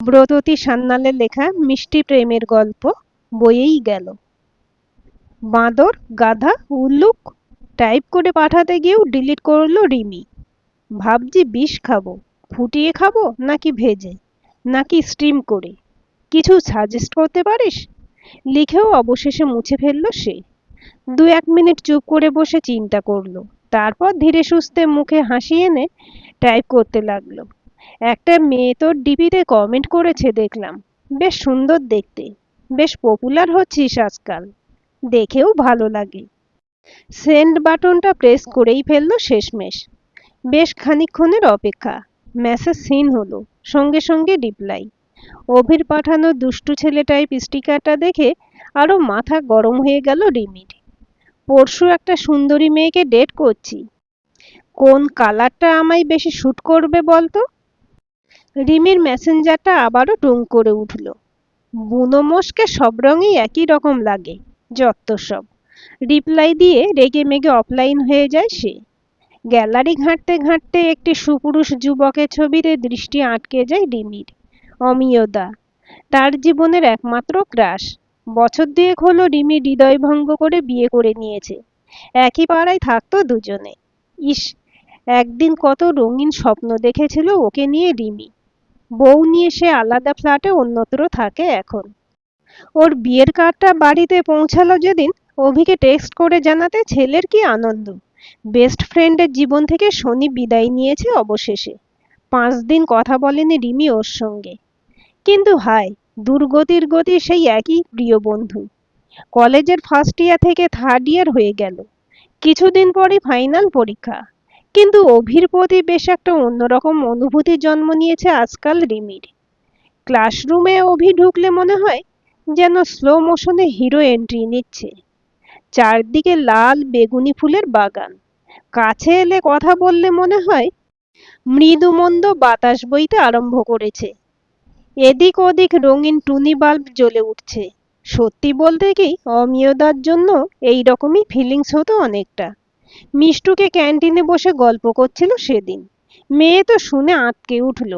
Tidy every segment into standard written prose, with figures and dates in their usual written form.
ব্রততী সান্যালের লেখা মিষ্টি প্রেমের গল্প বয়েই গেল। বাঁদর, গাধা, উল্লুক টাইপ করে পাঠাতে গিয়েও ডিলিট করলো রিমি। ভাবছি বিষ খাবো, ফুটিয়ে খাবো নাকি ভেজে, নাকি স্টিম করে। কিছু সাজেস্ট করতে পারিস? লিখেও অবশেষে মুছে ফেললো সে। 2-1 মিনিট চুপ করে বসে চিন্তা করলো, তারপর ধীরে সুস্থে মুখে হাসি এনে টাইপ করতে লাগলো। একটা মেয়ে তোর ডিপিতে কমেন্ট করেছে দেখলাম, বেশ সুন্দর দেখতে, বেশ পপুলার হচ্ছিস আজকাল, দেখেও ভালো লাগে। সেন্ড বাটনটা প্রেস করেই ফেললো শেষমেশ। বেশ খানিকক্ষণের অপেক্ষা, মেসেজ সিন হলো, সঙ্গে সঙ্গে রিপ্লাই। অভির পাঠানো দুষ্টু ছেলে টাইপ স্টিকারটা দেখে আরো মাথা গরম হয়ে গেল রিমির। পরশু একটা সুন্দরী মেয়েকে ডেট করছি, কোন কালারটা আমায় বেশি শ্যুট করবে বলতো? রিমির মেসেঞ্জারটা আবারও টুং করে উঠল। বুনো মোষকে সব রঙেই একই রকম লাগে, যত্ত সব। রিপ্লাই দিয়ে রেগে মেগে অফলাইন হয়ে যায় সে। গ্যালারি ঘাঁটতে ঘাঁটতে একটি সুপুরুষ যুবকের ছবিতে দৃষ্টি আটকে যায় রিমির। অমিয়দা, তার জীবনের একমাত্র ক্রাশ। বছর 2 হলো রিমি হৃদয়ভঙ্গ করে বিয়ে করে নিয়েছে। একই পাড়ায় থাকতো দুজনে। ইস, একদিন কত রঙিন স্বপ্ন দেখেছিল ওকে নিয়ে রিমি। বউ নিয়ে সে আলাদা ফ্ল্যাটে অন্যত্র থাকে এখন। ওর বিয়ের কার্ডটা বাড়িতে পৌঁছালো যেদিন, অভিকে টেক্সট করে জানাতে ছেলের কি আনন্দ। বেস্ট ফ্রেন্ডের জীবন থেকে শনি বিদায় নিয়েছে অবশেষে। 5 দিন কথা বলেনি রিমি ওর সঙ্গে। কিন্তু হায়, দুর্গতির গতি সেই একই প্রিয় বন্ধু। কলেজের ফার্স্ট ইয়ার থেকে থার্ড ইয়ার হয়ে গেল। কিছুদিন পরে ফাইনাল পরীক্ষা। কিন্তু অভির প্রতি বেশ একটা অন্যরকম অনুভূতি জন্ম নিয়েছে আজকাল রিমির। ক্লাসরুমে অভি ঢুকলে মনে হয় যেন স্লো মোশনে হিরো এন্ট্রি নিচ্ছে। চারদিকে লাল বেগুনি ফুলের বাগান। কাছে এলে কথা বললে মনে হয় মৃদুমন্দ বাতাস বইতে আরম্ভ করেছে। এদিক ওদিক রঙিন টুনি বাল্ব জ্বলে উঠছে। সত্যি বলতে কি, অমিয়দার জন্য এই রকমই ফিলিংস হতো অনেকটা। মিষ্টুকে ক্যান্টিনে বসে গল্প করছিল সেদিন। মেয়ে তো শুনে আঁতকে উঠল।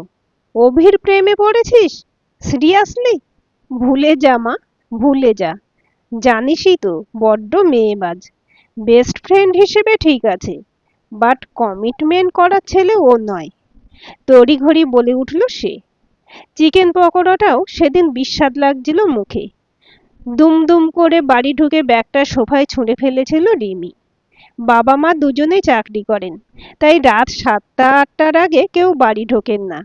অভির প্রেমে পড়েছিস? সিরিয়াসলি? ভুলে যা মা, ভুলে যা। জানিসই তো বড্ড মেয়েবাজ। বেস্ট ফ্রেন্ড হিসেবে ঠিক আছে, বাট কমিটমেন্ট করার ছেলে ও নয়। তড়িঘড়ি বলে উঠল সে। চিকেন পকোড়াটাও সেদিন বিস্বাদ লাগছিল মুখে। দুমদুম করে বাড়ি ঢুকে ব্যাগটা সোফায় ছুঁড়ে ফেলেছিল রিমি। বাবা মা দুজনেই চাকরি করেন, তাই রাত 7টা-8টার আগে কেউ বাড়ি ঢোকেন না।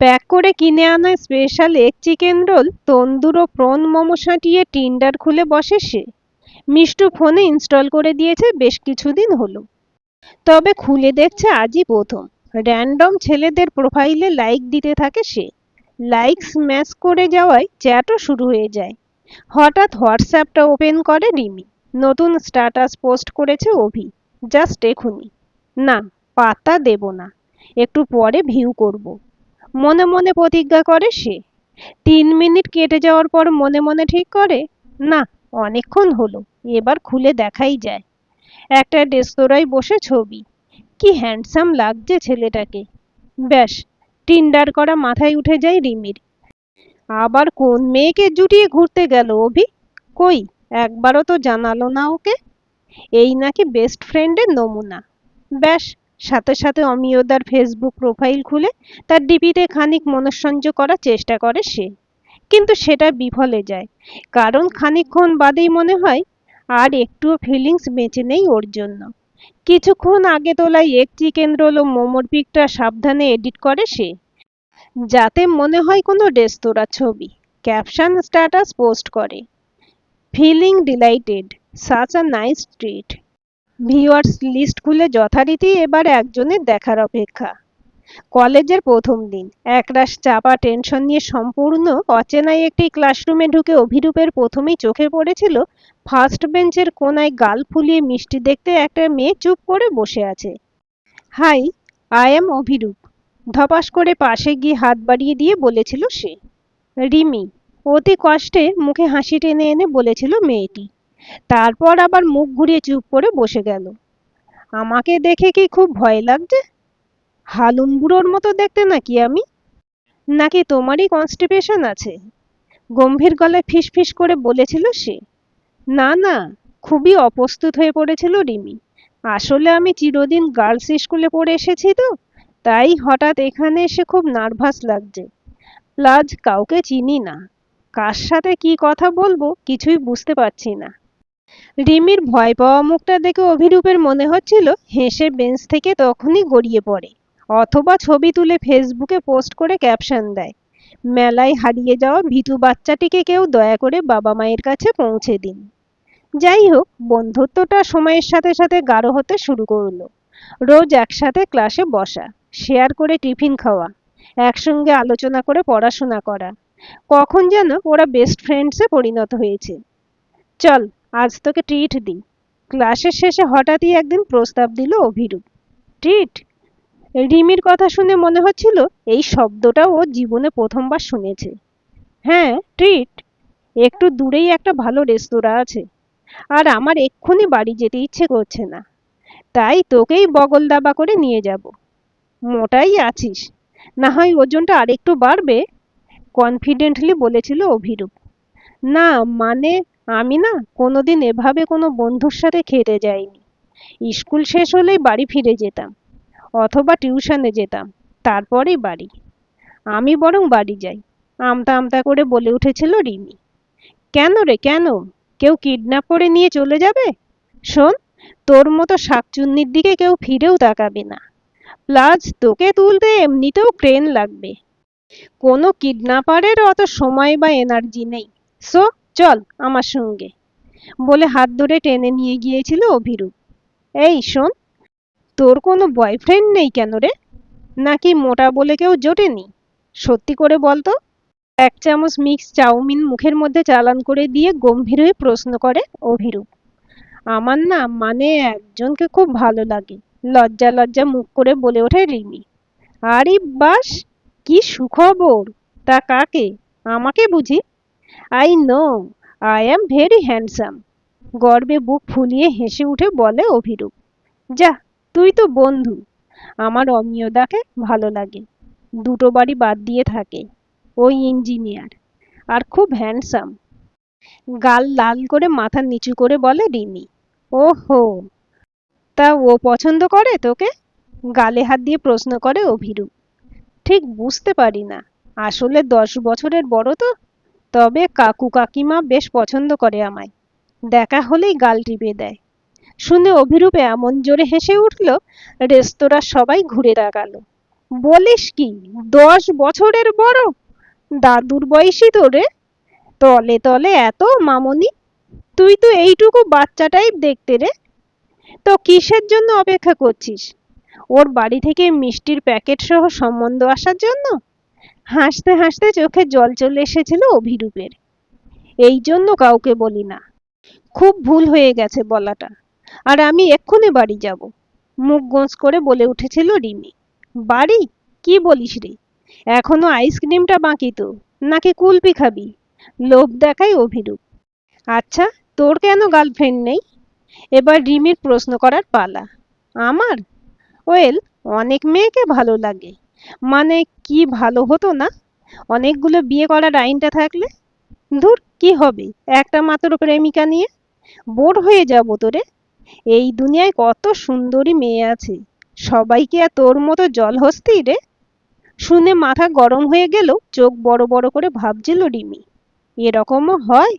প্যাক করে কিনে আনা স্পেশাল এগ চিকেন রোল, তন্দুর ও প্রন মোমো সাঁটিয়ে টিন্ডার খুলে বসে সে। মিষ্টু ফোনে ইনস্টল করে দিয়েছে বেশ কিছুদিন হলো, তবে খুলে দেখছে আজই প্রথম। র্যান্ডম ছেলেদের প্রোফাইলে লাইক দিতে থাকে সে। লাইক স্ম্যাশ করে যাওয়ায় চ্যাটও শুরু হয়ে যায়। হঠাৎ হোয়াটসঅ্যাপটা ওপেন করে রিমি। নতুন স্ট্যাটাস পোস্ট করেছে অভি, জাস্ট এখুনি। না, পাত্তা দেব না, একটু পরে ভিউ করব। মনে মনে প্রতিজ্ঞা করে সে। 3 মিনিট কেটে যাওয়ার পর মনে মনে ঠিক করে, না, অনেকক্ষণ হলো, এবার খুলে দেখাই যায়। একটা রেস্তোরাঁয় বসে ছবি। কি হ্যান্ডসাম লাগছে ছেলেটাকে। ব্যাস, টিন্ডার করা মাথায় উঠে যায় রিমির। আবার কোন মেয়েকে জুটিয়ে ঘুরতে গেল অভি? কই, একবারও তো জানালো না ওকে। এই নাকি বেস্ট ফ্রেন্ডের নমুনা। ব্যাস, সাথে সাথে অমিয়দার ফেসবুক প্রোফাইল খুলে তার ডিপিতে খানিক মনঃসংযোগ করার চেষ্টা করে সে। কিন্তু সেটা বিফলে যায়, কারণ খানিকক্ষণ বাদেই মনে হয় আর একটুও ফিলিংস বেঁচে নেই ওর জন্য। কিছুক্ষণ আগে তোলা এগ চিকেন রোল ও মোমোর পিকটা সাবধানে এডিট করে সে, যাতে মনে হয় কোনো রেস্তোরাঁ ছবি। ক্যাপশন স্ট্যাটাস পোস্ট করে, feeling delighted, such a nice treat. Viewers list খুলে যথারীতি এবার একজনের দেখার অপেক্ষা। কলেজের প্রথম দিন, একরাশ চাপা টেনশন নিয়ে সম্পূর্ণ অচেনাই একটি ক্লাসরুমে ঢুকে অভিরূপের প্রথমেই চোখে পড়েছিল ফার্স্ট বেঞ্চের কোনায় গাল ফুলিয়ে মিষ্টি দেখতে একটা মেয়ে চুপ করে বসে আছে। হাই, আই এম অভিরূপ, ধপাস করে পাশে গিয়ে হাত বাড়িয়ে দিয়ে বলেছিল সে। রিমি, অতি কষ্টে মুখে হাসি টেনে এনে বলেছিল মেয়েটি। তারপর আবার মুখ ঘুরিয়ে চুপ করে বসে গেল। আমাকে দেখে কি খুব ভয় লাগছে? হালুম বুড়োর মতো দেখতে নাকি আমি? নাকি তোমারই কনস্টিপেশন আছে? গম্ভীর গলায় ফিসফিস করে বলেছিল সে। না না, খুবই অপ্রস্তুত হয়ে পড়েছিল রিমি। আসলে আমি চিরদিন গার্লস স্কুলে পড়ে এসেছি তো, তাই হঠাৎ এখানে এসে খুব নার্ভাস লাগছে। প্লাস কাউকে চিনি না, কার সাথে কি কথা বলবো কিছুই বুঝতে পারছি না। রিমির ভয় পাওয়া মুখটা দেখে অভিরূপের মনে হচ্ছিল হেসে বেঞ্চ থেকে তখনই গড়িয়ে পড়ে, অথবা ছবি তুলে ফেসবুকে পোস্ট করে ক্যাপশন দেয়, মেলায় হারিয়ে যাওয়া ভীতু বাচ্চাটিকে কেউ দয়া করে বাবা মায়ের কাছে পৌঁছে দিন। যাই হোক, বন্ধুত্বটা সময়ের সাথে সাথে গাঢ় হতে শুরু করলো। রোজ একসাথে ক্লাসে বসা, শেয়ার করে টিফিন খাওয়া, একসঙ্গে আলোচনা করে পড়াশোনা করা। কখন যেন ওরা বেস্ট ফ্রেন্ডসে পরিণত হয়েছে। চল, আজ তোকে ট্রিট দিই। ক্লাসের শেষে হঠাৎই একদিন প্রস্তাব দিল অভিরূপ। ট্রিট? রিমির কথা শুনে মনে হচ্ছিল এই শব্দটা ও জীবনে প্রথমবার শুনেছে। হ্যাঁ, ট্রিট। একটু দূরেই একটা ভালো রেস্তোরাঁ আছে, আর আমার এক্ষুনি বাড়ি যেতে ইচ্ছে করছে না, তাই তোকেই বগল দাবা করে নিয়ে যাব। মোটাই আছিস, না হয় ওজনটা আরেকটু বাড়বে, কনফিডেন্টলি বলেছিল অভিরূপ। না মানে, আমি না কোনোদিন এভাবে কোনো বন্ধুর সাথে খেতে যাইনি। স্কুল শেষ হলেই বাড়ি ফিরে যেতাম, অথবা টিউশনে যেতাম, তারপরেই বাড়ি। আমি বরং বাড়ি যাই, আমতা আমতা করে বলে উঠেছিল রিমি। কেন রে, কেন? কেউ কিডন্যাপ করে নিয়ে চলে যাবে? শোন, তোর মতো শাকচুন্নির দিকে কেউ ফিরেও তাকাবে না। প্লাস তোকে তুলতে এমনিতেও ক্রেন লাগবে। কোনো কিডন্যাপারের অত সময় বা এনার্জি নেই। সো চল আমার সঙ্গে, বলে হাত ধরে টেনে নিয়ে গিয়েছিল অভিরূপ। এই শোন, তোর কোনো বয়ফ্রেন্ড নেই কেন রে? নাকি মোটা বলে কেউ জোটেনি? সত্যি করে বলতো। এক চামচ মিক্স চাউমিন মুখের মধ্যে চালান করে দিয়ে গম্ভীর হয়ে প্রশ্ন করে অভিরূপ। আমার না মানে একজনকে খুব ভালো লাগে, লজ্জা লজ্জা মুখ করে বলে ওঠে রিমি। আরে বাস, কি সুখবর! তা কাকে? আমাকে বুঝি? I know, I am very handsome, গর্বে বুক ফুলিয়ে হেসে উঠে বলে অভিরূপ। যা, তুই তো বন্ধু। আমার অমিয়দাকে ভালো লাগে, দুটো বাড়ি বাদ দিয়ে থাকে, ওই ইঞ্জিনিয়ার, আর খুব হ্যান্ডসাম। গাল লাল করে মাথা নিচু করে বলে রিমি। ওহো, তা ও পছন্দ করে তোকে? গালে হাত দিয়ে প্রশ্ন করে অভিরূপ। ঠিক বুঝতে পারি না, আসলে 10 বছরের বড় তো, তবে কাকু কাকিমা বেশ পছন্দ করে আমায়, দেখা হলেই গাল টিপে দেয়। শুনে অভিরূপ এমন জোরে হেসে উঠল, রেস্তোরাঁর সবাই ঘুরে তাকালো। বলিস কি, 10 বছরের বড়? দাদুর বয়সী তো রে, তলে তলে এত মামনি। তুই তো এইটুকু বাচ্চা টাইপ দেখতে রে। তো কিসের জন্য অপেক্ষা করছিস? ওর বাড়ি থেকে মিষ্টির প্যাকেট সহ সম্বন্ধ আসার জন্য? হাসতে হাসতে চোখে জল চলে এসেছিল অভিরূপের। এই জন্য কাউকে বলি না, খুব ভুল হয়ে গেছে বলাটা, আর আমি এক্ষুনি বাড়ি যাব, মুখ গোঁজ করে বলে উঠেছিল রিমি। বাড়ি? কি বলিস রে, এখনো আইসক্রিমটা বাকি তো, নাকি কুলপি খাবি? লোভ দেখায় অভিরূপ। আচ্ছা, তোর কেন গার্লফ্রেন্ড নেই? এবার রিমির প্রশ্ন করার পালা। আমার? ওয়েল, অনেক মেয়েকে ভালো লাগে, মানে কি ভালো হতো না অনেকগুলো বিয়ে করার আইনটা থাকলে? ধুর, কি হবে একটা মাত্র প্রেমিকা নিয়ে? বোর হয়ে যাবো তোরে। এই দুনিয়ায় কত সুন্দরী মেয়ে আছে, সবাই কি আর তোর মতো জলহস্তি রে? শুনে মাথা গরম হয়ে গেল, চোখ বড় বড় করে ভাবছিল রিমি। এরকমও হয়?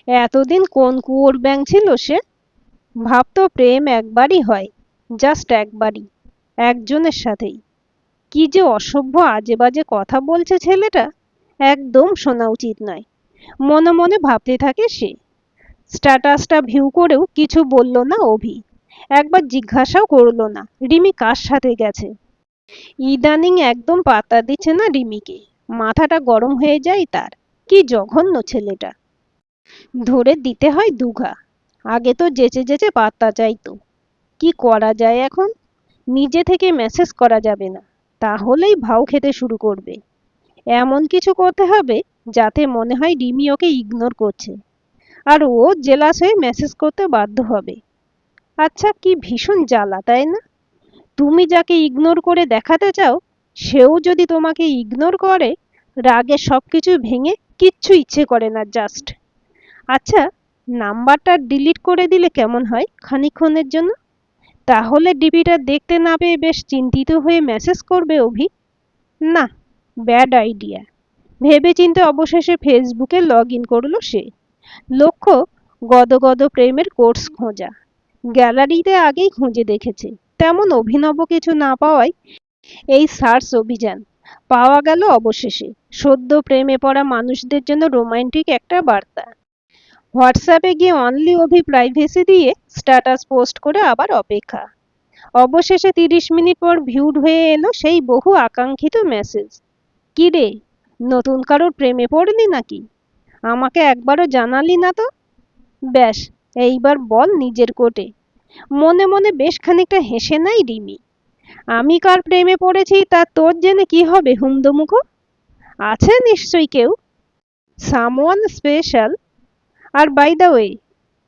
এতদিন কোন কুয়োর ব্যাঙ ছিল সে? ভাবতো প্রেম একবারই হয়, জাস্ট একবারই, একজনের সাথেই। কি যে অসভ্য আজে বাজে কথা বলছে ছেলেটা, একদম শোনা উচিত নয়, মনে মনে ভাবতে থাকে সে। স্ট্যাটাসটা ভিউ করেও কিছু বলল না অভি, একবার জিজ্ঞাসাও করলো না রিমি কার সাথে গেছে। ইদানিং একদম পাত্তা দিচ্ছে না রিমিকে, মাথাটা গরম হয়ে যায় তার। কি জঘন্য ছেলেটা, ধরে দিতে হয় দুঘা। আগে তো যেচে যেচে পাত্তা চাইতো। কি করা যায় এখন? নিজে থেকে মেসেজ করা যাবে না, তাহলেই ভাও খেতে শুরু করবে। এমন কিছু করতে হবে যাতে মনে হয় রিমি ওকে ইগনোর করছে, আর ও জেলাস হয়ে মেসেজ করতে বাধ্য হবে। আচ্ছা, কি ভীষণ জ্বালা তাই না? তুমি যাকে ইগনোর করে দেখাতে চাও, সেও যদি তোমাকে ইগনোর করে, রাগে সবকিছু ভেঙে কিচ্ছু ইচ্ছে করে না জাস্ট। আচ্ছা, নাম্বারটা ডিলিট করে দিলে কেমন হয় খানিকক্ষণের জন্য? তাহলে ডিপিটা দেখতে না পেয়ে বেশ চিন্তিত হয়ে মেসেজ করবে অভি। না, ব্যাড আইডিয়া। ভেবেচিন্তে অবশেষে ফেসবুকে লগ ইন করলো সে। লক্ষ্য, গদগদ প্রেমের কোর্স খোঁজা। গ্যালারিতে আগেই খুঁজে দেখেছে, তেমন অভিনব কিছু না পাওয়ায় এই সার্চ অভিযান। পাওয়া গেল অবশেষে সদ্য প্রেমে পড়া মানুষদের জন্য রোমান্টিক একটা বার্তা। হোয়াটসঅ্যাপে গিয়ে অনলি অভি প্রাইভেসি দিয়ে স্ট্যাটাস পোস্ট করে আবার অপেক্ষা। অবশেষে ৩০ মিনিট পর ভিউড হয়ে এলো সেই বহু আকাঙ্ক্ষিত মেসেজ। কি রে, নতুন কারোর প্রেমে পড়লি নাকি? আমাকে একবারও জানালি না তো। ব্যাস, এইবার বল নিজের কোটে। মনে মনে বেশ খানিকটা হেসে নেয় রিমি। আমি কার প্রেমে পড়েছি তা তোর জেনে কি হবে হুমদোমুখ? আছে নিশ্চয়ই কেউ, সামওয়ান স্পেশাল। আর বাই দ্য ওয়ে,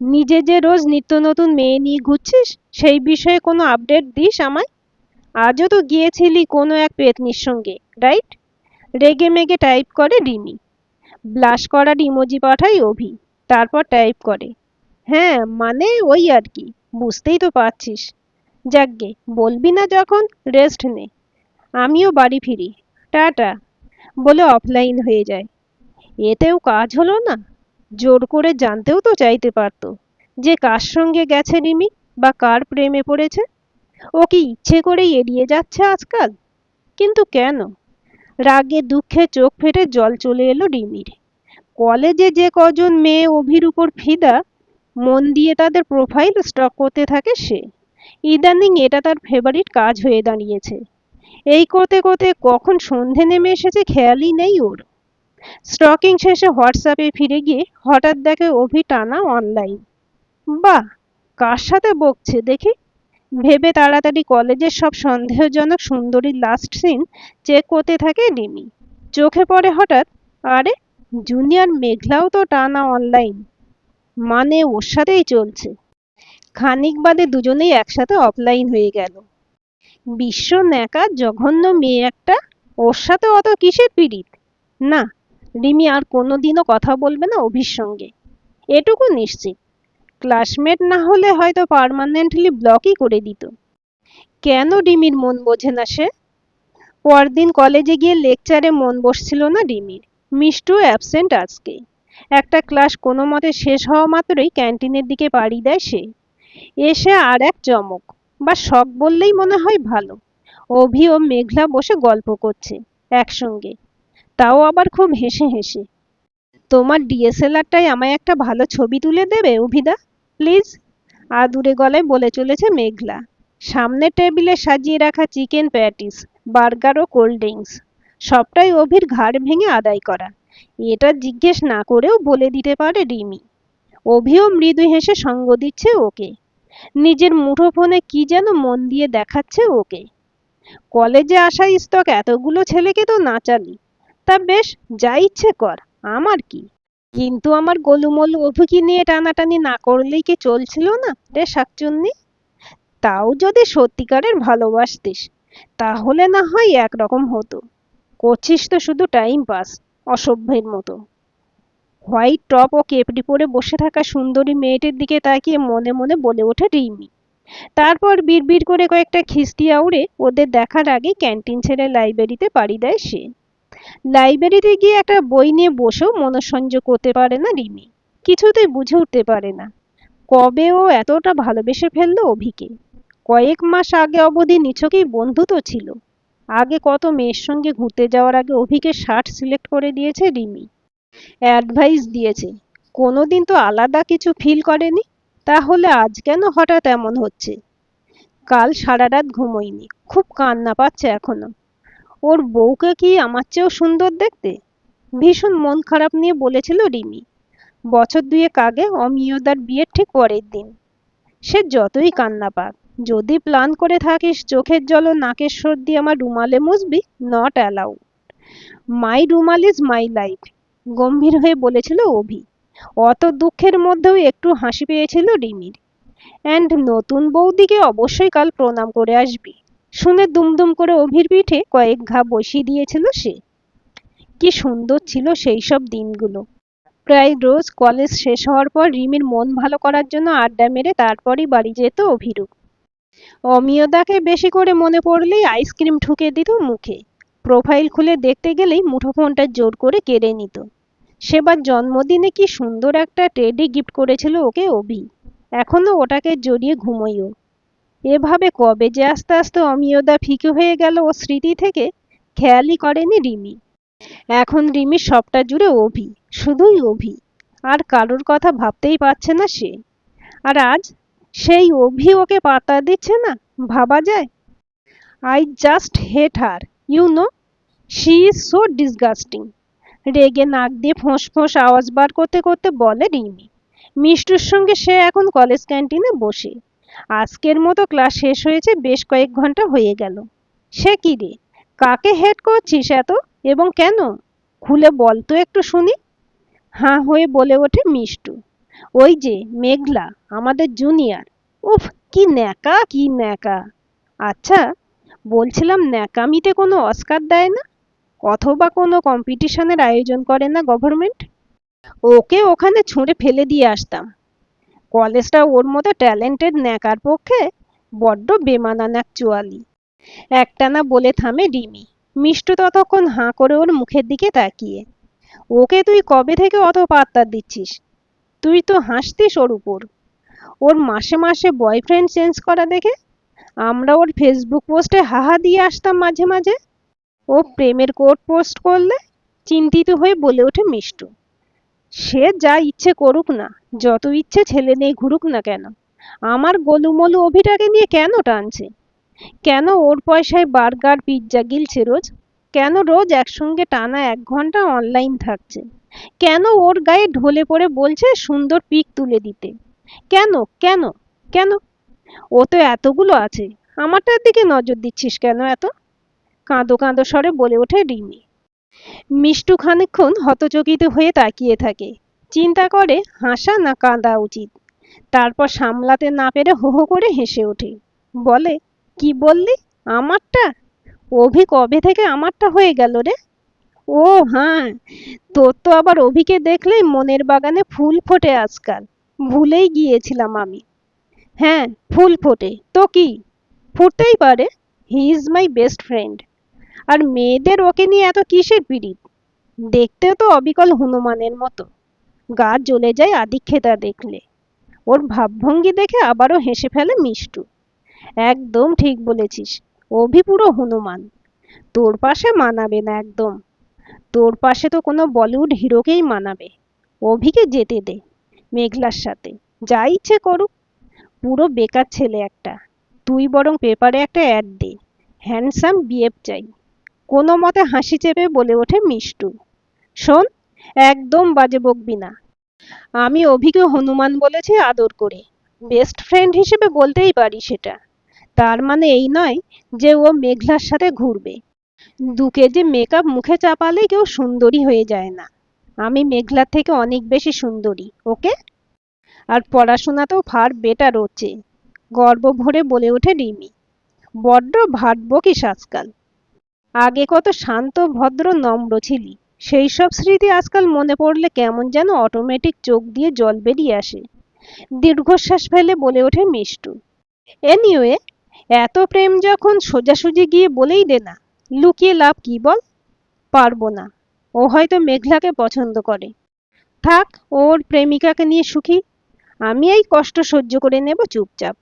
নিজে যে রোজ নিত্য নতুন মেয়ে নিয়ে ঘুরছিস, সেই বিষয়ে কোনো আপডেট দিস আমায়। আজও তো গিয়েছিলি কোনো এক পেতনির সঙ্গে, রাইট? রেগে মেগে টাইপ করে রিমি। ব্লাশ করার ইমোজি পাঠায় অভি। তারপর টাইপ করে, হ্যাঁ মানে ওই আর কি, বুঝতেই তো পারছিস। যাকগে, বলবি না যখন, রেস্ট নে। আমিও বাড়ি ফিরি, টাটা বলে অফলাইন হয়ে যায়। এতেও কাজ হলো না। জোর করে জানতেও তো চাইতে পারতো যে কার সঙ্গে গেছে রিমি, বা কার প্রেমে পড়েছে। ও কি ইচ্ছে করেই এড়িয়ে যাচ্ছে আজকাল? কিন্তু কেন? রাগে দুঃখে চোখ ফেটে জল চলে এলো রিমির। কলেজে যে কজন মেয়ে অভির উপর ফিদা, মন দিয়ে তাদের প্রোফাইল স্টক করতে থাকে সে। ইদানিং এটা তার ফেভারিট কাজ হয়ে দাঁড়িয়েছে। এই করতে করতে কখন সন্ধে নেমে এসেছে খেয়ালই নেই ওর। স্টকিং শেষে হোয়াটসঅ্যাপে ফিরে গিয়ে হঠাৎ দেখে অভি টানা অনলাইন। বাহ, কার সাথে বকছে দেখি। ভেবে তাড়াতাড়ি কলেজের সব সন্দেহজনক সুন্দরীর লাস্ট সিন চেক করতে থাকে রিমি। চোখে পড়ে হঠাৎ, আরে, জুনিয়র মেঘলাও তো টানা অনলাইন। মানে ওর সাথেই চলছে। খানিক বাদে দুজনেই একসাথে অফলাইন হয়ে গেল। বিশ্ব ন্যাকা জঘন্য মেয়ে একটা, ওর সাথে অত কিসের পীড়িত? না, রিমি আর কোনোদিনও কথা বলবে না অভির সঙ্গে, এটুকু নিশ্চিত। ক্লাসমেট না হলে হয়তো পার্মানেন্টলি ব্লকই করে দিত। কেন রিমির মন বোঝে না সে? পরদিন কলেজে গিয়ে লেকচারে মন বসছিল না রিমির। মিষ্টু অ্যাবসেন্ট আজকে। একটা ক্লাস কোনো মতে শেষ হওয়া মাত্রই ক্যান্টিনের দিকে পাড়ি দেয় সে। এসে আর এক চমক, বা শখ বললেই মনে হয় ভালো। অভি ও মেঘলা বসে গল্প করছে একসঙ্গে, তাও আবার খুব হেসে হেসে। তোমার ডিএসএলআরটায় আমায় একটা ভালো ছবি তুলে দেবে অভিদা, প্লিজ? আদুরে গলায় বলে চলেছে মেঘলা। সামনের টেবিলে সাজিয়ে রাখা চিকেন প্যাটিস, বার্গার ও কোল্ড ড্রিঙ্কস, সবটাই অভির ঘাড় ভেঙে আদায় করা। এটা জিজ্ঞেস না করেও বলে দিতে পারে রিমি। অভিও মৃদু হেসে সঙ্গ দিচ্ছে ওকে। নিজের মুঠোফোনে কি যেন মন দিয়ে দেখাচ্ছে ওকে। কলেজে আসা স্টক এতগুলো ছেলেকে তো নাচালি। তা বেশ, যা ইচ্ছে কর, আমার কি। কিন্তু আমার গোলুমোলু অভিকে নিয়ে টানাটানি না করলেই কি চলছিল না রে শাকচুন্নি? তাও যদি সত্যিকারের ভালোবাসতিস, তাহলে না হয় একরকম হতো। করছিস তো শুধু টাইম পাস, অসভ্যের মতো। হোয়াইট টপ ও কেপড়ি পরে বসে থাকা সুন্দরী মেয়েটির দিকে তাকিয়ে মনে মনে বলে ওঠে রিমি। তারপর বিড়বিড় করে কয়েকটা খিস্তি আউড়ে ওদের দেখার আগে ক্যান্টিন ছেড়ে লাইব্রেরিতে পাড়ি দেয় সে। লাইব্রেরিতে গিয়ে একটা বই নিয়ে বসেও মনোসংযোগ করতে পারে না রিমি। কিছুতেই বুঝে উঠতে পারে না কবে ও এতটা ভালোবেসে ফেললো অভিকে। কয়েক মাস আগে অবধি নিছকই বন্ধুত্ব ছিল। আগে কত মেয়ের সঙ্গে ঘুরতে যাওয়ার আগে অভিকে শার্ট সিলেক্ট করে দিয়েছে রিমি, অ্যাডভাইস দিয়েছে। কোনোদিন তো আলাদা কিছু ফিল করেনি। তাহলে আজ কেন হঠাৎ এমন হচ্ছে? কাল সারা রাত ঘুমোয়নি, খুব কান্না পাচ্ছে এখনো। ওর বউকে কি আমার চেয়েও সুন্দর দেখতে? ভীষণ মন খারাপ নিয়ে বলেছিল রিমি বছর দুয়েক আগে অমিয়দার বিয়ের ঠিক পরের দিন। সে যতই কান্না পাক, যদি প্ল্যান করে থাকিস চোখের জল ও নাকের সর্দি আমার রুমালে মুছবি, নট অ্যালাউ। মাই রুমাল ইজ মাই লাইফ, গম্ভীর হয়ে বলেছিল অভি। অত দুঃখের মধ্যেও একটু হাসি পেয়েছিল রিমির। অ্যান্ড নতুন বৌদিকে অবশ্যই কাল প্রণাম করে আসবি। শুনে দুমদুম করে অভির পিঠে কয়েক ঘা বসিয়ে দিয়েছিল সে। কি সুন্দর ছিল সেই সব দিনগুলো। প্রায় রোজ কলেজ শেষ হওয়ার পর রিমির মন ভালো করার জন্য আড্ডা মেরে তারপরই বাড়ি যেত অভিরূপ। অমিয়দাকে বেশি করে মনে পড়লেই আইসক্রিম ঠুকে দিত মুখে। প্রোফাইল খুলে দেখতে গেলেই মুঠোফোনটা জোর করে কেড়ে নিত। সেবার জন্মদিনে কি সুন্দর একটা টেডি গিফট করেছিল ওকে অভি। এখনো ওটাকে জড়িয়ে ঘুমোইও। এভাবে কবে যে আস্তে আস্তে অমিয়দা ফিকে হয়ে গেল ও স্মৃতি থেকে খেয়ালই করেনি রিমি। এখন রিমির সবটা জুড়ে অভি, শুধুই অভি। আর কারোর কথা ভাবতেই পারছে না সে। আর আজ সেই অভি ওকে পাত্তা দিচ্ছে না, ভাবা যায়। I just hate her, you know, she is so disgusting. রেগে নাক দিয়ে ফোঁস ফোঁস আওয়াজ বার করতে করতে বলে রিমি। মিষ্টুর সঙ্গে সে এখন কলেজ ক্যান্টিনে বসে। আজকের মতো ক্লাস শেষ হয়েছে বেশ কয়েক ঘন্টা হয়ে গেল। সে কি রে, কাকে হেড করছিস এত, এবং কেন? খুলে বল তো একটু শুনি। হাঁ হয়ে বলে ওঠে মিষ্টু। ওই যে মেঘলা, আমাদের জুনিয়র। উফ, কি ন্যাকা কি ন্যাকা। আচ্ছা, বলছিলাম ন্যাকামিতে কোনো অস্কার দেয় না, অথবা কোনো কম্পিটিশনের আয়োজন করে না গভর্নমেন্ট? ওকে ওখানে ছুঁড়ে ফেলে দিয়ে আসতাম। কলেজটা ওর মতো ট্যালেন্টেড ন্যাকার পক্ষে বড্ড বেমানান অ্যাকচুয়ালি। একটানা বলে থামে রিমি। মিষ্টু ততক্ষণ হাঁ করে ওর মুখের দিকে তাকিয়ে। ওকে তুই কবে থেকে অত পাত্তা দিচ্ছিস? তুই তো হাসতিস ওর উপর, ওর মাসে মাসে বয়ফ্রেন্ড চেঞ্জ করা দেখে। আমরা ওর ফেসবুক পোস্টে হাহা দিয়ে আসতাম মাঝে মাঝে। ও প্রেমের কোট পোস্ট করলে চিন্তিত হয়ে বলে ওঠে মিষ্টু। সে যা ইচ্ছে করুক না, যত ইচ্ছে ছেলে নিয়ে ঘুরুক না কেন, আমার গোলুমলু অভিটাকে নিয়ে কেন টানছে? কেন ওর পয়সায় বার্গার পিৎজা গিলছে রোজ? কেন রোজ একসঙ্গে টানা 1 ঘন্টা অনলাইন থাকছে? কেন ওর গায়ে ঢলে পড়ে বলছে সুন্দর পিক তুলে দিতে? কেন কেন কেন? ও তো এতগুলো আছে, আমারটার দিকে নজর দিচ্ছিস কেন এত? কাঁদো কাঁদো স্বরে বলে ওঠে রিমি। মিষ্টু খানিকক্ষণ হতচকিত হয়ে তাকিয়ে থাকে। চিন্তা করে হাসা না কাঁদা উচিত। তারপর সামলাতে না পেরে হো হো করে হেসে ওঠে। বলে, কি বললি? আমারটা? অভি কবে থেকে আমারটা হয়ে গেল রে? ও হ্যাঁ, তোর তো আবার অভিকে দেখলেই মনের বাগানে ফুল ফোটে আজকাল। ভুলেই গিয়েছিলাম আমি। হ্যাঁ, ফুল ফোটে তো কি, ফুটতেই পারে। He is my best friend. আর মেয়েদের ওকে নিয়ে এত কিসের পীড়িত? দেখতেও তো অবিকল হনুমানের মতো। গা জ্বলে যায় আদিক্ষেতা দেখলে। ওর ভাবভঙ্গি দেখে আবারও হেসে ফেলে মিষ্টু। একদম ঠিক বলেছিস, অভি পুরো হনুমান। তোর পাশে মানাবে না একদম। তোর পাশে তো কোনো বলিউড হিরোকেই মানাবে। অভিকে যেতে দে মেঘলার সাথে, যা ইচ্ছে করুক। পুরো বেকার ছেলে একটা। তুই বরং পেপারে একটা অ্যাড দে, হ্যান্ডসাম বিএফ চাই। কোনো মতে হাসি চেপে বলে ওঠে মিষ্টু। শোন, একদম বাজে বকবি না। আমি অভিকে হনুমান বলেছি আদর করে। বেস্ট ফ্রেন্ড হিসেবে বলতেই পারি সেটা। তার মানে এই নয় যে ও মেঘলার সাথে ঘুরবে। 2 কেজি মেকআপ মুখে চাপালেই কেউ সুন্দরী হয়ে যায় না। আমি মেঘলার থেকে অনেক বেশি সুন্দরী, ওকে? আর পড়াশোনাতেও ফার বেটার হচ্ছে, গর্ব ভরে বলে ওঠে রিমি। বড্ড ভাট বকিস আজকাল। আগে কত শান্ত ভদ্র নম্র ছিলি। সেই সব স্মৃতি আজকাল মনে পড়লে কেমন যেন অটোমেটিক চোখ দিয়ে জল বেরিয়ে আসে। দীর্ঘশ্বাস ফেলে বলে ওঠে মিষ্টু। এনিওয়ে, এত প্রেম যখন সোজাসুজি গিয়ে বলেই দে না। লুকিয়ে লাভ কি বল? পারবো না। ও হয়তো মেঘলাকে পছন্দ করে। থাক, ওর প্রেমিকাকে নিয়ে সুখী। আমি এই কষ্ট সহ্য করে নেব চুপচাপ।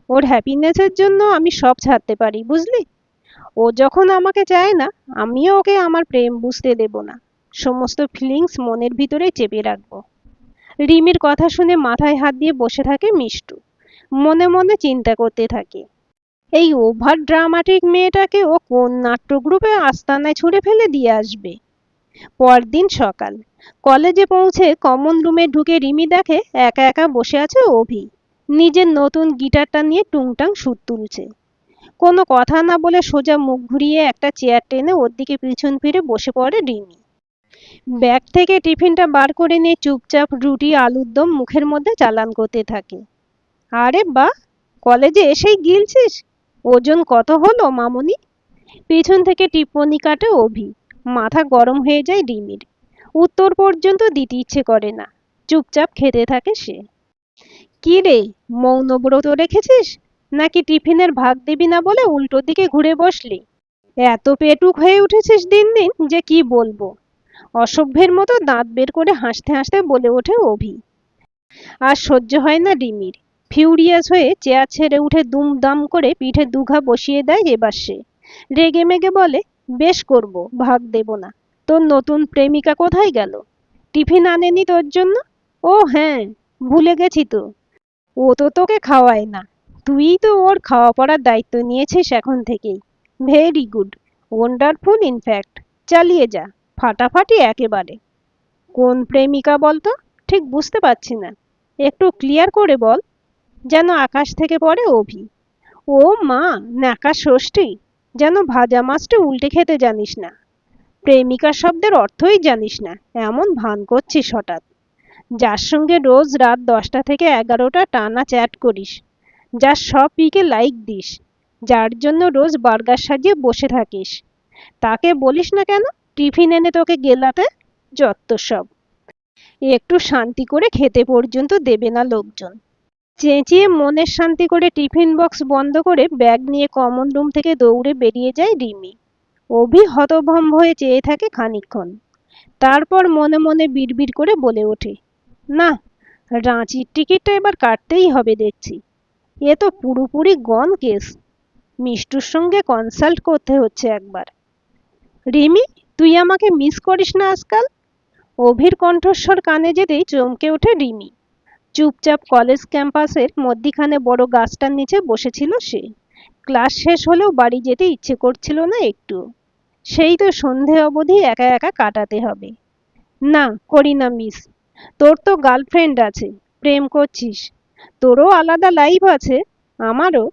ওর হ্যাপিনেসের জন্য আমি সব ছাড়তে পারি, বুঝলি? ও যখন আমাকে চায় না, আমিও ওকে আমার প্রেম বুঝতে দেব না। সমস্ত ফিলিংস মনের ভিতরে চেপে রাখবো। রিমির কথা শুনে মাথায় হাত দিয়ে বসে থাকে মিষ্টু। মনে মনে চিন্তা করতে থাকে, এই ওভার ড্রামাটিক মেয়েটাকে ও কোন নাট্যগ্রুপে আস্তানায় ছুঁড়ে ফেলে দিয়ে আসবে। পরদিন সকাল। কলেজে পৌঁছে কমন রুমে ঢুকে রিমি দেখে একা একা বসে আছে অভি। নিজের নতুন গিটারটা নিয়ে টুংটাং সুর তুলছে। কোনো কথা না বলে সোজা মুখ ঘুরিয়ে একটা চেয়ার টেনে ওর দিকে পিছন ফিরে বসে পড়ে রিমি। ব্যাগ থেকে টিফিনটা বার করে নিয়ে চুপচাপ রুটি আলুর দম মুখের মধ্যে চালান করতে থাকে। আরে বাহ, কলেজে এসেই গিলছিস? ওজন কত হলো মামুনি? পিছন থেকে টিপ্পনি কাটে অভি। মাথা গরম হয়ে যায় রিমির। উত্তর পর্যন্ত দিতে ইচ্ছে করে না। চুপচাপ খেতে থাকে সে। কি রে, মৌনব্রত রেখেছিস? নাকি টিফিনের ভাগ দিবি না বলে উল্টো দিকে ঘুরে বসলি? এত পেটুক হয়ে উঠেছিস দিন দিন যে কি বলবো। অসভ্যের মতো দাঁত বের করে হাসতে হাসতে বলে ওঠে অভি। আর সহ্য হয় না রিমির। ফিউরিয়াস হয়ে চেয়ার ছেড়ে উঠে দুমদাম করে পিঠে দুঘা বসিয়ে দেয় এবার সে। রেগে মেগে বলে, বেশ করব, ভাগ দেব না। তোর নতুন প্রেমিকা কোথায় গেল? টিফিন আনেনি তোর জন্য? ও হ্যাঁ, ভুলে গেছি তো। ও তো তোকে খাওয়ায় না। তুই তো ওর খাওয়া পড়ার দায়িত্ব নিয়েছিস এখন থেকেই। Very good, wonderful in fact. চালিয়ে যা, ফাটাফাটি একেবারে। কোন প্রেমিকা বলতো? ঠিক বুঝতে পারছি না, একটু ক্লিয়ার করে বল। যেন আকাশ থেকে পড়ে অভি। ও মা, ন্যাকা ষষ্ঠী! যেন ভাজা মাছটা উল্টে খেতে জানিস না। প্রেমিকা শব্দের অর্থই জানিস না এমন ভান করছিস হঠাৎ। যার সঙ্গে রোজ রাত 10টা থেকে 11টা টানা চ্যাট করিস, যার সব পিকে লাইক দিস, যার জন্য রোজ বার্গার সাজিয়ে বসে থাকিস, তাকে বলিস না কেন টিফিন এনে তোকে গেলাতে? যত্ত সব। একটু শান্তি করে খেতে পর্যন্ত দেবে না লোকজন। চেঁচিয়ে মনের শান্তি করে টিফিন বক্স বন্ধ করে ব্যাগ নিয়ে কমন রুম থেকে দৌড়ে বেরিয়ে যায় রিমি। অভি হতভম্ব হয়ে চেয়ে থাকে খানিকক্ষণ। তারপর মনে মনে বিড়বিড় করে বলে ওঠে, না, রাঁচির টিকিটটা এবার কাটতেই হবে দেখছি। এ তো পুরোপুরি গন কেস। মিষ্টুর সঙ্গে কনসাল্ট করতে হচ্ছে একবার। রিমি, তুই আমাকে মিস করিস না আজকাল? অভির কণ্ঠস্বর কানে যেতেই চমকে ওঠে রিমি। চুপচাপ কলেজ ক্যাম্পাসের মধ্যিখানে বড় গাছটার নিচে বসেছিল সে। ক্লাস শেষ হলেও বাড়ি যেতে ইচ্ছে করছিল না একটু। সেই তো সন্ধে অবধি একা একা কাটাতে হবে। না, করি না মিস। তোর তো গার্লফ্রেন্ড আছে, প্রেম করছিস, তোরও আলাদা লাইফ আছে, আমারও।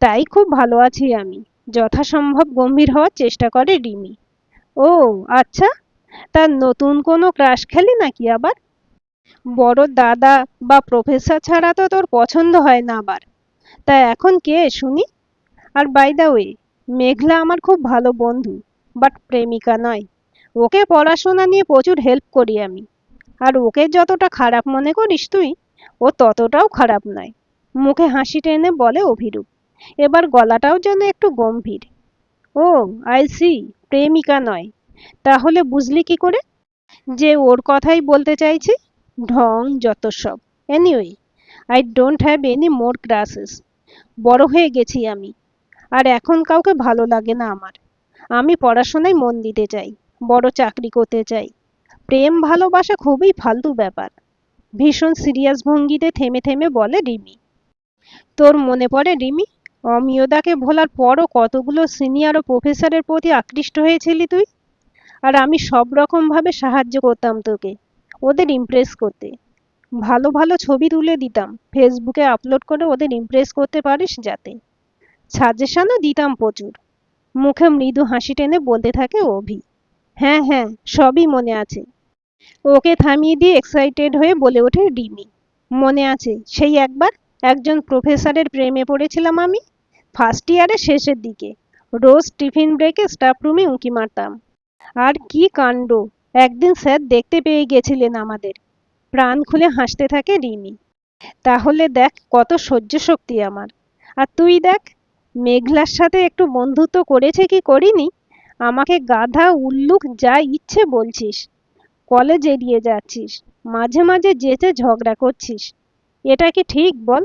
তাই খুব ভালো আছি আমি। যথাসম্ভব গম্ভীর হওয়ার চেষ্টা করে রিমি। ও আচ্ছা, তার নতুন কোনো ক্রাশ খেলি নাকি আবার? বড় দাদা বা প্রফেসর ছাড়া তো তোর পছন্দ হয় না আবার। তা এখন কে শুনি? আর বাই দা ওয়ে, মেঘলা আমার খুব ভালো বন্ধু, বাট প্রেমিকা নয়। ওকে পড়াশোনা নিয়ে প্রচুর হেল্প করি আমি। আর ওকে যতটা খারাপ মনে করিস তুই, ও ততটাও খারাপ নয়। মুখে হাসি টেনে বলে অভিরূপ। এবার গলাটাও যেন একটু গম্ভীর। ও, আই সি, প্রেমিকা নয়। তাহলে বুঝলি কি করে যে ওর কথাই বলতে চাইছি? ঢং যত সব। Anyway, I don't have any more crushes. বড় হয়ে গেছি আমি। আর এখন কাউকে ভালো লাগে না আমার। আমি পড়াশোনায় মন দিতে চাই, বড় চাকরি করতে চাই। প্রেম ভালোবাসা খুবই ফালতু ব্যাপার। ভীষণ সিরিয়াস ভঙ্গিতে থেমে থেমে বলে রিমি। তোর মনে পড়ে রিমি, অমিয়দাকে ভোলার পরও কতগুলো সিনিয়র ও প্রফেসরের প্রতি আকৃষ্ট হয়েছিলি তুই? আর আমি সব রকম ভাবে সাহায্য করতাম তোকে ওদের ইমপ্রেস করতে। ভালো ভালো ছবি তুলে দিতাম, ফেসবুকে আপলোড করে ওদের ইমপ্রেস করতে পারিস যাতে। সাজেশনও দিতাম প্রচুর। মুখে মৃদু হাসি টেনে বলতে থাকে অভি। হ্যাঁ হ্যাঁ, সবই মনে আছে। ওকে থামিয়ে দিয়ে এক্সাইটেড হয়ে বলে ওঠে রিমি। মনে আছে সেই একবার একজন প্রফেসরের প্রেমে পড়েছিলাম আমি, ফার্স্ট ইয়ারের শেষের দিকে। রোজ টিফিন ব্রেকে স্টাফ রুমে উঁকি মারতাম। আর কি কাণ্ড, একদিন স্যার দেখতে পেয়ে গেছিলেন আমাদের। প্রাণ খুলে হাসতে থাকে রিমি। তাহলে দেখ কত সহ্য শক্তি আমার। আর তুই দেখ, মেঘলার সাথে একটু বন্ধুত্ব করেছে কি করিনি, আমাকে গাধা উল্লুক যা ইচ্ছে বলছিস। কলেজ এড়িয়ে যাচ্ছিস, মাঝে মাঝে যেচে ঝগড়া করছিস। এটা কি ঠিক বল?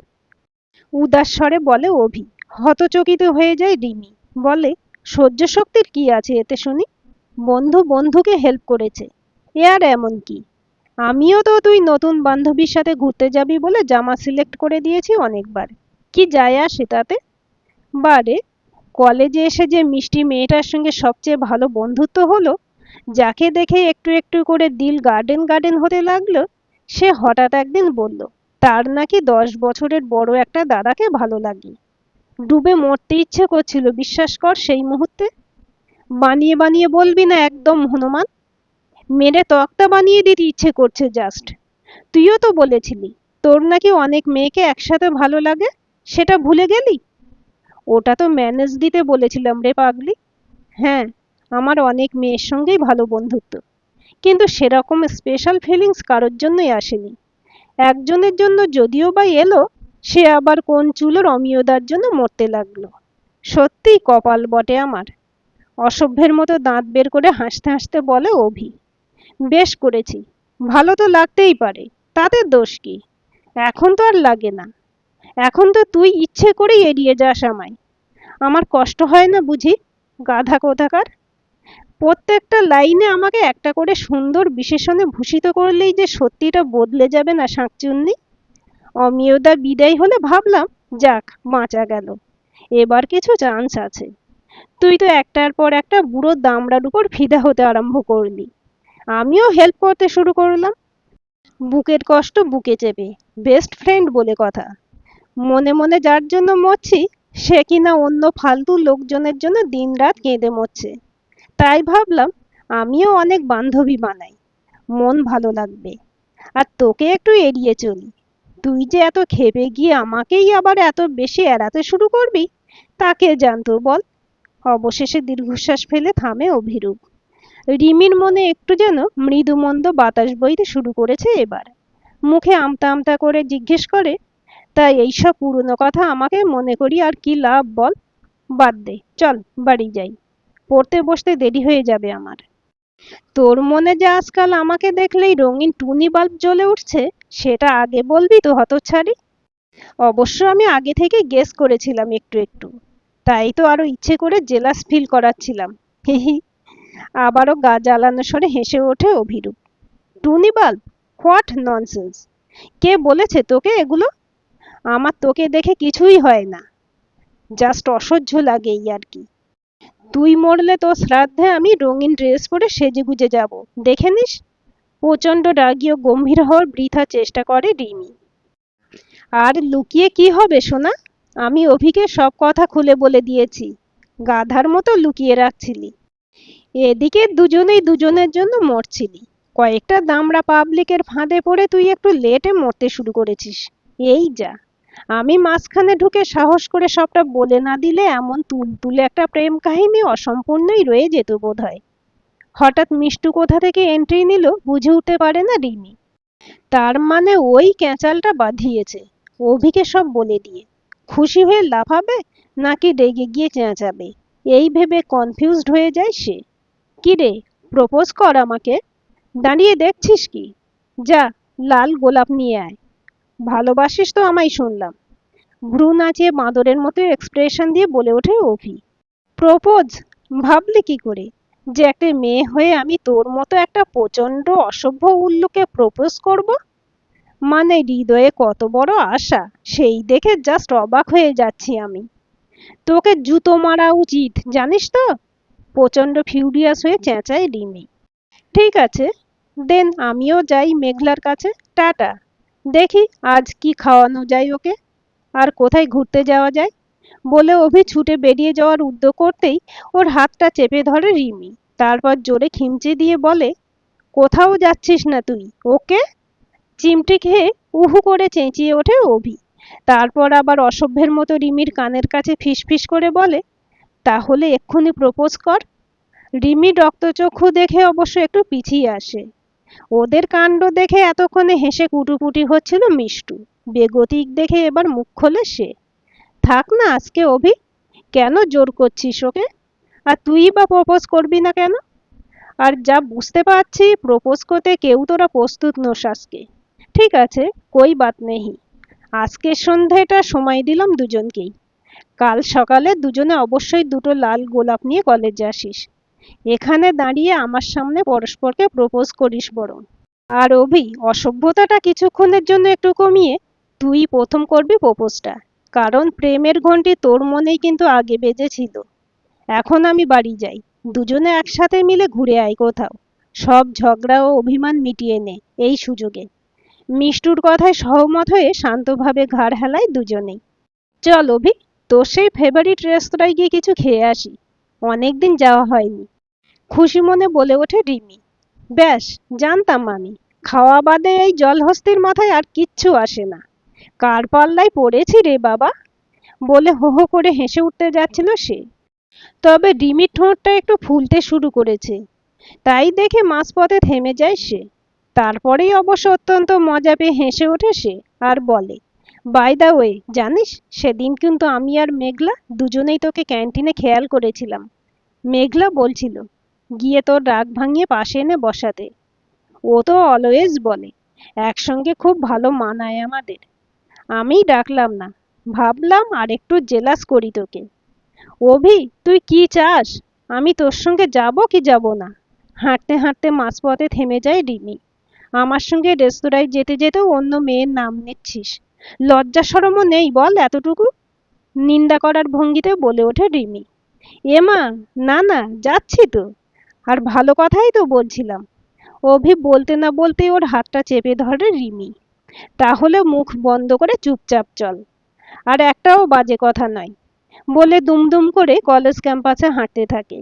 উদাস স্বরে বলে অভি। হতচকিত হয়ে যায় রিমি। বলে, সহ্য শক্তির কি আছে এতে শুনি? বন্ধু বন্ধুকে হেল্প করেছে, এ আর এমন কি? আমিও তো তুই নতুন বান্ধবীর সাথে ঘুরতে যাবি বলে জামা সিলেক্ট করে দিয়েছি অনেকবার। কি যায় আসে তাতে? বারে, কলেজে এসে যে মিষ্টি মেয়েটার সঙ্গে সবচেয়ে ভালো বন্ধুত্ব হলো, যাকে দেখে একটু একটু করে দিল গার্ডেন গার্ডেন হতে লাগলো, সে হঠাৎ একদিন বলল তার নাকি 10 বছরের বড় একটা দাদাকে ভালো লাগে। ডুবে মরতে ইচ্ছে করছিল বিশ্বাস কর সেই মুহূর্তে। বানিয়ে বানিয়ে বলবি না একদম হনুমান। মেরে তক্তা বানিয়ে দিতে ইচ্ছে করছে জাস্ট। তুইও তো বলেছিলি তোর নাকি অনেক মেয়েকে একসাথে ভালো লাগে, সেটা ভুলে গেলি? ওটা তো ম্যানেজ দিতে বলেছিলাম রে পাগলি। হ্যাঁ, আমার অনেক মেয়ের সঙ্গেই ভালো বন্ধুত্ব, কিন্তু সেরকম স্পেশাল ফিলিংস কারোর জন্যই আসেনি। একজনের জন্য যদিও বা এলো, সে আবার কোন চুলোর অমিয়তার জন্য মরতে লাগলো। সত্যিই কপাল বটে আমার। অসভ্যের মতো দাঁত বের করে হাসতে হাসতে বলে অভি। বেশ করেছি, ভালো তো লাগতেই পারে, তাতে দোষ কি? এখন তো আর লাগে না। এখন তো তুই ইচ্ছে করেই এড়িয়ে যাস আমায়। আমার কষ্ট হয় না বুঝি? গাধা কোথাকার! প্রত্যেকটা লাইনে আমাকে একটা করে সুন্দর বিশেষণে ভূষিত করলেই যে সত্যিটা বদলে যাবে না শাঁকচুন্নি। অমিয়দা বিদায় হলে ভাবলাম, যাক বাঁচা গেল, এবার কিছু চান্স আছে। তুই তো একটার পর একটা বুড়ো দামড়ার উপর ফিদা হতে আরম্ভ করলি। আমিও হেল্প করতে শুরু করলাম। বুকের কষ্ট বুকে চেপে, বেস্ট ফ্রেন্ড বলে কথা। মনে মনে যার জন্য মরছি, সে কিনা অন্য ফালতু লোকজনের জন্য দিনরাত কেঁদে মরছে। তাই ভাবলাম, আমিও অনেক বান্ধবী বানাই, মন ভালো লাগবে। আর তোকে একটু এড়িয়ে চলি। তুই যে এত ক্ষেপে গিয়ে আমাকেই আবার এত বেশি এড়াতে শুরু করবি, তাকে জানতো বল। অবশেষে দীর্ঘশ্বাস ফেলে থামে অভিরূপ। রিমির মনে একটু যেন মৃদুমন্দ বাতাস বইতে শুরু করেছে এবার। মুখে আমতা আমতা করে জিজ্ঞেস করে, তাই এইসব পুরনো কথা আমাকে মনে করি আর কি লাভ বল? বাদ দে, চল বাড়ি যাই। পড়তে বসতে দেরি হয়ে যাবে আমার। তোর মনে যে আজকাল আমাকে দেখলেই রঙিন টুনি বাল্ব জ্বলে উঠছে, সেটা আগে বলবি তো হতচ্ছাড়ি। অবশ্য আমি আগে থেকে গেস করেছিলাম একটু একটু। তাই তো আরো ইচ্ছে করে জেলাস ফিল করাচ্ছিলাম। হিহি। আবারও গা জ্বালানো স্বরে হেসে ওঠে অভিরূপ। টুনি বাল্ব? What nonsense! কে বলেছে তোকে এগুলো? আমার তোকে দেখে কিছুই হয় না, জাস্ট অসহ্য লাগে এই আর কি। তুই মরলে তোর শ্রাদ্ধে আমি রঙিন ড্রেস পরে সেজেগুজে যাব, দেখে নিস। প্রচণ্ড রাগী ও গম্ভীর হওয়ার বৃথা চেষ্টা করে রিমি। আর লুকিয়ে কি হবে সোনা? আমি অভিকে সব কথা খুলে বলে দিয়েছি। গাধার মতো লুকিয়ে রাখছিলি। এদিকে দুজনেই দুজনের জন্য মরছিলি। কয়েকটা দামড়া পাবলিকের ফাঁদে পড়ে তুই একটু লেটে মরতে শুরু করেছিস। এই যা, আমি মাঝখানে ঢুকে সাহস করে সবটা বলে না দিলে এমন তুলতুলে একটা প্রেম কাহিনী অসম্পূর্ণই রয়ে যেত বোধহয়। হঠাৎ মিষ্টু কোথা থেকে এন্ট্রি নিল বুঝে উঠতে পারে না রিমি। তার মানে ওই ক্যাঁচালটা বাঁধিয়েছে অভিকে সব বলে দিয়ে। খুশি হয়ে লাফাবে নাকি রেগে গিয়ে চেঁচাবে, এই ভেবে কনফিউজড হয়ে যায় সে। কি রে, প্রপোজ কর আমাকে। দাঁড়িয়ে দেখছিস কি? যা, লাল গোলাপ নিয়ে আয়। ভালোবাসিস তো আমায় শুনলাম। ভ্রু নাচিয়ে বাঁদরের মতো এক্সপ্রেশন দিয়ে বলে ওঠে অভি। প্রপোজ? ভাবলি কি করে যে একটা মেয়ে হয়ে আমি তোর মতো একটা প্রচন্ড অসভ্য উল্লুকে প্রপোজ করব? মানে হৃদয়ে কত বড় আশা, সেই দেখে জাস্ট অবাক হয়ে যাচ্ছি আমি। তোকে জুতো মারা উচিত জানিস তো। প্রচন্ড ফিউরিয়াস হয়ে চেঁচায় রিমি। ঠিক আছে, দেন আমিও যাই মেঘলার কাছে। টাটা। দেখি আজ কি খাওয়ানো যায় ওকে, আর কোথায় ঘুরতে যাওয়া যায়। বলে অভি ছুটে বেরিয়ে যাওয়ার উদ্যোগ করতেই ওর হাতটা চেপে ধরে রিমি। তারপর জোরে খিমচে দিয়ে বলে, কোথাও যাচ্ছিস না তুই, ওকে? চিমটি খেয়ে উহু করে চেঁচিয়ে ওঠে অভি। তারপর আবার অসভ্যের মতো রিমির কানের কাছে ফিসফিস করে বলে, তাহলে এক্ষুনি প্রপোজ কর। রিমি রক্তচক্ষু দেখে অবশ্য একটু পিছিয়ে আসে। ওদের কাণ্ড দেখে এতক্ষণে হেসে কুটুকুটি হচ্ছিল মিষ্টু। বেগতিক দেখে এবার মুখ খোলে সে। থাক না আজকে অভি, কেন জোর করছিস ওকে? আর তুই বা প্রপোজ করবি না কেন? আর যা বুঝতে পারছি প্রপোজ করতে কেউ তোরা প্রস্তুত নোস আজকে। ঠিক আছে, কই বাত নেহি। আজকের সন্ধ্যাটা সময় দিলাম দুজনকেই। কাল সকালে দুজনে অবশ্যই দুটো লাল গোলাপ নিয়ে কলেজে আসিস। এখানে দাঁড়িয়ে আমার সামনে পরস্পরকে প্রপোজ করিস বরং। আর অভি, অসভ্যতাটা কিছুক্ষণের জন্য একটু কমিয়ে তুই প্রথম করবি প্রপোজটা। কারণ প্রেমের ঘন্টি তোর মনেই কিন্তু আগে বেজেছিল। এখন আমি বাড়ি যাই। দুজনে একসাথে মিলে ঘুরে আয় কোথাও। সব ঝগড়া ও অভিমান মিটিয়ে নে এই সুযোগে। মিষ্টুর কথায় সহমত হয়ে শান্তভাবে ঘাড় হেলায় দুজনেই। চল অভি, তোর সেই ফেভারিট রেস্তোরাঁয় গিয়ে কিছু খেয়ে আসি। অনেকদিন যাওয়া হয়নি। খুশি মনে বলে ওঠে রিমি। ব্যাস, জানতাম আমি। খাওয়া বাদে এই জলহস্তির মাথায় আর কিচ্ছু আসে না। কার পাল্লায় পড়েছি রে বাবা! বলে হো হো করে হেসে উঠতে যাচ্ছিল সে। তবে রিমির ঠোঁটটা একটু ফুলতে শুরু করেছে, তাই দেখে মাঝপথে থেমে যায় সে। তারপরেই অবশ্য অত্যন্ত মজা পেয়ে হেসে ওঠে সে আর বলে, বাই দা ওয়ে, জানিস সেদিন কিন্তু আমি আর মেঘলা দুজনেই তোকে ক্যান্টিনে খেয়াল করেছিলাম। মেঘলা বলছিল গিয়ে তোর রাগ ভাঙিয়ে পাশে এনে বসাতে। ও তো অলওয়েজ বলে একসঙ্গে খুব ভালো মানায় আমাদের। আমিই ডাকলাম না, ভাবলাম আর একটু জেলাস করি তোকে। অভি, তুই কি চাস? আমি তোর সঙ্গে যাব কি যাব না? হাঁটতে হাঁটতে মাঝপথে থেমে যায় রিমি। আমার সঙ্গে রেস্তোরাঁয় যেতে যেতেও অন্য মেয়ের নাম নিচ্ছিস, লজ্জা শরমও নেই বল এতটুকু? নিন্দা করার ভঙ্গিতে বলে ওঠে রিমি। এমা, না না, যাচ্ছি তো, আর ভালো কথাই তো বলছিলাম। অভি বলতে না বলতেই ওর হাতটা চেপে ধরে রিমি। তাহলে মুখ বন্ধ করে চুপচাপ চল, আর একটাও বাজে কথা নয়, বলে দুমদুম করে কলেজ ক্যাম্পাসে হাঁটতে থাকে।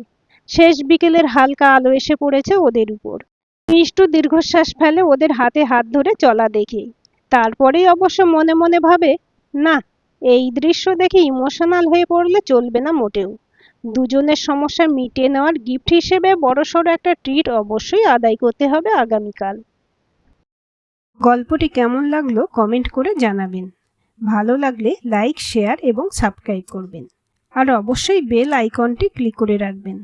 শেষ বিকেলের হালকা আলো এসে পড়েছে ওদের উপর। মিষ্টু দীর্ঘশ্বাস ফেলে ওদের হাতে হাত ধরে চলা দেখে। তারপরেই অবশ্য মনে মনে ভাবে, না, এই দৃশ্য দেখে ইমোশনাল হয়ে পড়লে চলবে না মোটেও। দুজনের সমস্যা মিটিয়ে নেওয়ার গিফট হিসেবে বড়সড় একটা ট্রিট অবশ্যই আদায় করতে হবে আগামীকাল। গল্পটি কেমন লাগলো কমেন্ট করে জানাবেন। ভালো লাগলে লাইক, শেয়ার এবং সাবস্ক্রাইব করবেন। আর অবশ্যই বেল আইকনটি ক্লিক করে রাখবেন।